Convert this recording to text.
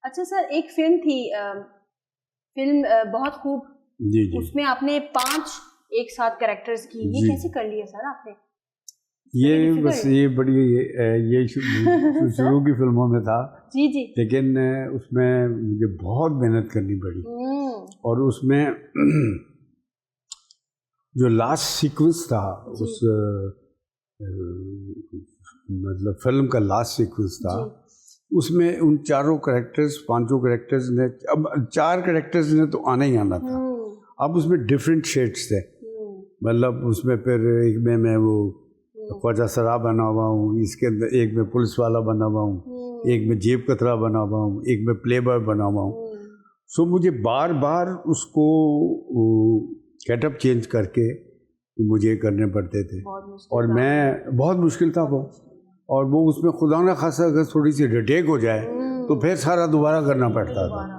अच्छा सर, एक फिल्म थी बहुत खूब, जी जी, उसमें आपने 5 एक साथ कैरेक्टर्स की, ये कैसे कर लिए सर आपने? ये बस ये बड़ी ये शुरू की फिल्मों में था जी जी, लेकिन उसमें मुझे बहुत मेहनत करनी पड़ी और उसमें जो लास्ट सीक्वेंस था उस मतलब फिल्म का लास्ट सीक्वेंस था, उसमें उन पांचों कैरेक्टर्स ने, अब 4 कैरेक्टर्स ने तो आना ही आना था। अब उसमें डिफरेंट शेड्स थे, मतलब उसमें फिर एक में मैं वो ख्वाजा सरा बना हुआ हूँ, इसके अंदर एक में पुलिस वाला बना हुआ हूँ, एक में जेब कतरा बना हुआ हूँ, एक में प्ले बॉय बना हुआ हूँ। सो मुझे बार बार उसको गेटअप चेंज करके मुझे करने पड़ते थे और मैं बहुत मुश्किल था वो, और वो उसमें खुदा न खासा अगर थोड़ी सी रिटेक हो जाए तो फिर सारा दोबारा करना पड़ता था।